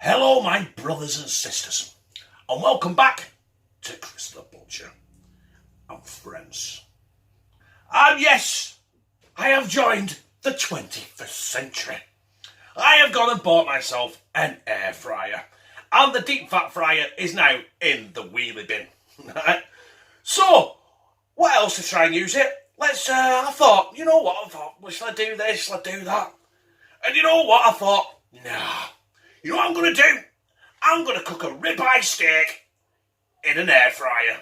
Hello, my brothers and sisters, and welcome back to Chris the Butcher and friends. And yes, I have joined the 21st century. I have gone and bought myself an air fryer, and the deep fat fryer is now in the wheelie bin. So, what else to try and use it? I thought, well, shall I do this, shall I do that? And you know what, I thought, nah. You know what I'm going to do? I'm going to cook a ribeye steak in an air fryer.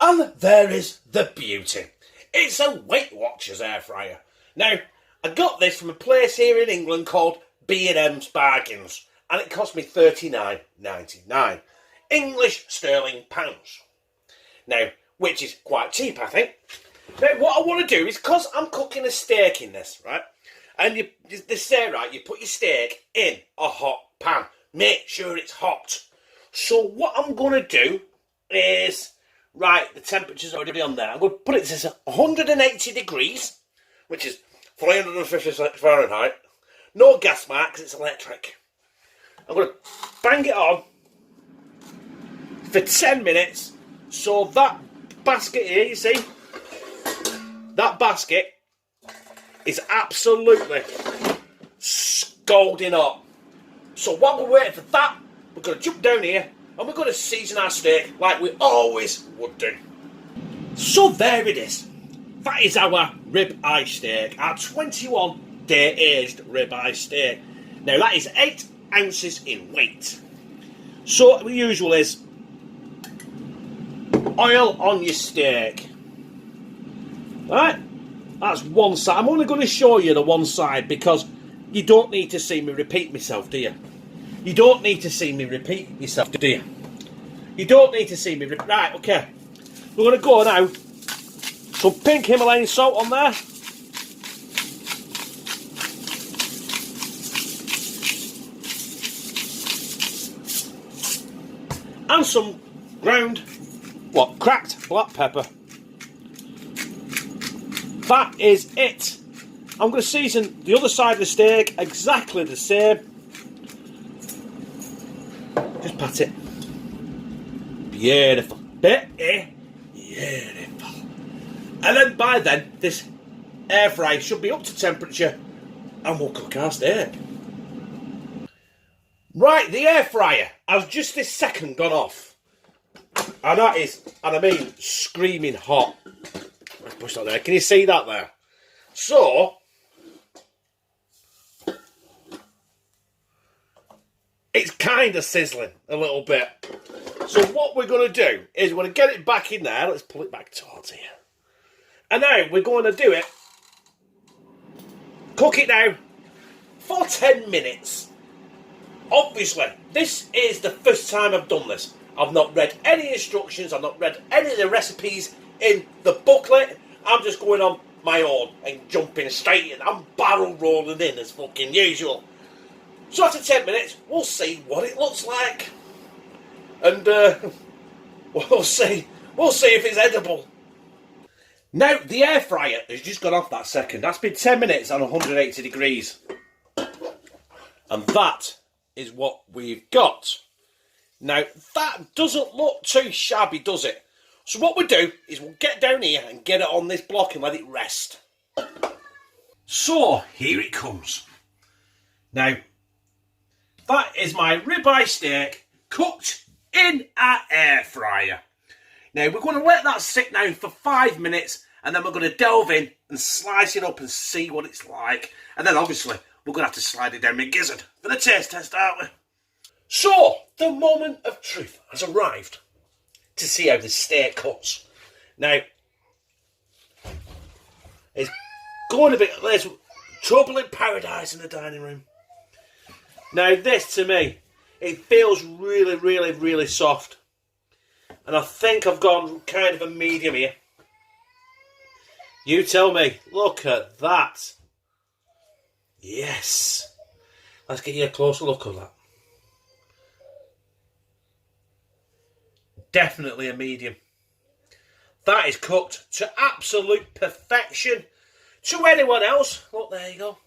And there is the beauty. It's a Weight Watchers air fryer. Now, I got this from a place here in England called B&M's Bargains, and it cost me £39.99 English sterling pounds. Now, which is quite cheap, I think. Now, what I want to do is, because I'm cooking a steak in this, right? And they say, right, you put your steak in a hot pan. Make sure it's hot. So what I'm going to do is, right, the temperature's already on there. I'm going to put it to 180 degrees, which is 350 Fahrenheit. No gas marks, it's electric. I'm going to bang it on for 10 minutes. So that basket here, you see, that basket is absolutely scalding hot. So while we're waiting for that, we're going to jump down here and we're going to season our steak like we always would do. So there it is. That is our ribeye steak, our 21-day aged ribeye steak. Now that is 8 ounces in weight. So the usual is oil on your steak. Right, that's one side. I'm only going to show you the one side because you don't need to see me repeat myself, do you? You don't need to see me repeat myself, do you? You don't need to see me repeat. Right, okay. We're going to go now. Some pink Himalayan salt on there. And some ground, cracked black pepper. That is it. I'm going to season the other side of the steak exactly the same. Just pat it. Beautiful. Beautiful. And then by then, this air fry should be up to temperature and we'll cook our steak. Right, the air fryer has just this second gone off. And that is, and I mean, screaming hot. Let's push that there. Can you see that there? So, it's kind of sizzling a little bit. So what we're going to do is we're going to get it back in there. Let's pull it back towards here. And now we're going to do it. Cook it now for 10 minutes. Obviously, this is the first time I've done this. I've not read any instructions. I've not read any of the recipes in the booklet. I'm just going on my own and jumping straight in. I'm barrel rolling in as fucking usual. So after 10 minutes, we'll see what it looks like. And we'll see if it's edible. Now, the air fryer has just gone off that second. That's been 10 minutes on 180 degrees. And that is what we've got. Now, that doesn't look too shabby, does it? So what we'll do is we'll get down here and get it on this block and let it rest. So, here it comes. Now, that is my ribeye steak cooked in our air fryer. Now, we're going to let that sit now for 5 minutes and then we're going to delve in and slice it up and see what it's like. And then, obviously, we're going to have to slide it down my gizzard for the taste test, aren't we? So, the moment of truth has arrived to see how the steak cuts. Now, it's going a bit, there's Trouble in paradise in the dining room. Now this, to me, it feels really, really, really soft. And I think I've gone kind of a medium here. You tell me. Look at that. Yes. Let's get you a closer look at that. Definitely a medium. That is cooked to absolute perfection. To anyone else, look, there you go.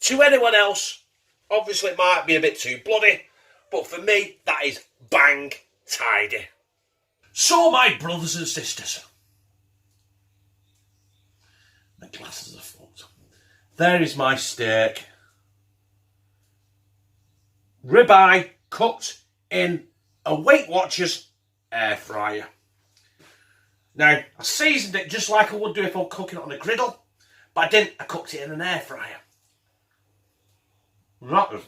To anyone else, obviously it might be a bit too bloody, but for me, that is bang tidy. So, my brothers and sisters, my glasses are fucked. There is my steak. Ribeye cooked in a Weight Watchers air fryer. Now, I seasoned it just like I would do if I were cooking it on a griddle, but I didn't. I cooked it in an air fryer. That was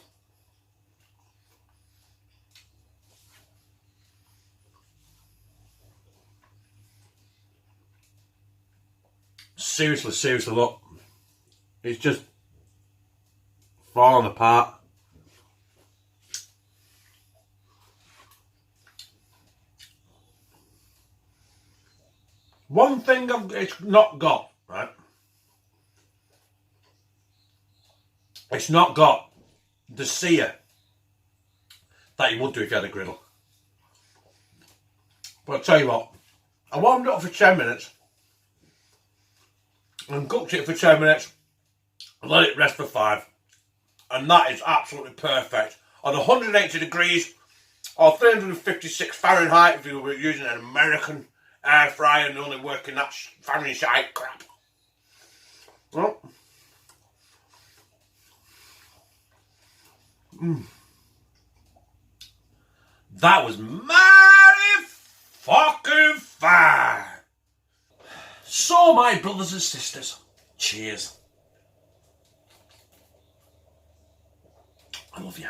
seriously, look. It's just falling apart. One thing it's not got, right? It's not got the sear that you would do if you had a griddle. But I'll tell you what, I warmed it up for 10 minutes and cooked it for 10 minutes and let it rest for 5. And that is absolutely perfect. On 180 degrees or 356 Fahrenheit if you were using an American air fryer and only working that Fahrenheit crap. Well, that was mighty fucking fine. So, my brothers and sisters, cheers. I love you.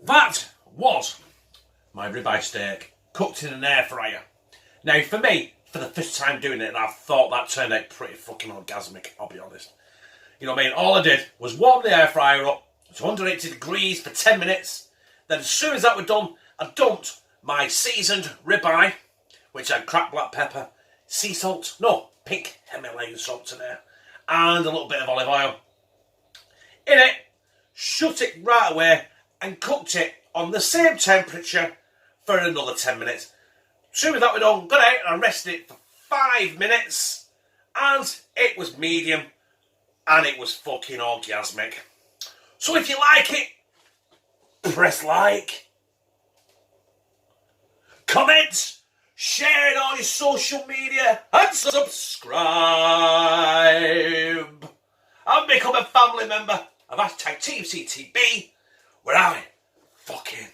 That was my ribeye steak cooked in an air fryer. Now, for me, for the first time doing it, and I thought that turned out pretty fucking orgasmic, I'll be honest. You know what I mean? All I did was warm the air fryer up to 180 degrees for 10 minutes. Then as soon as that was done, I dumped my seasoned ribeye, which had cracked black pepper, sea salt, no, pink Himalayan salt in there, and a little bit of olive oil in it, shut it right away, and cooked it on the same temperature for another 10 minutes. As soon as that was done, got out and I rested it for 5 minutes, and it was medium, and it was fucking orgasmic. So if you like it, press like, comment, share it on your social media, and subscribe. And become a family member of #TeamCTB, where I fucking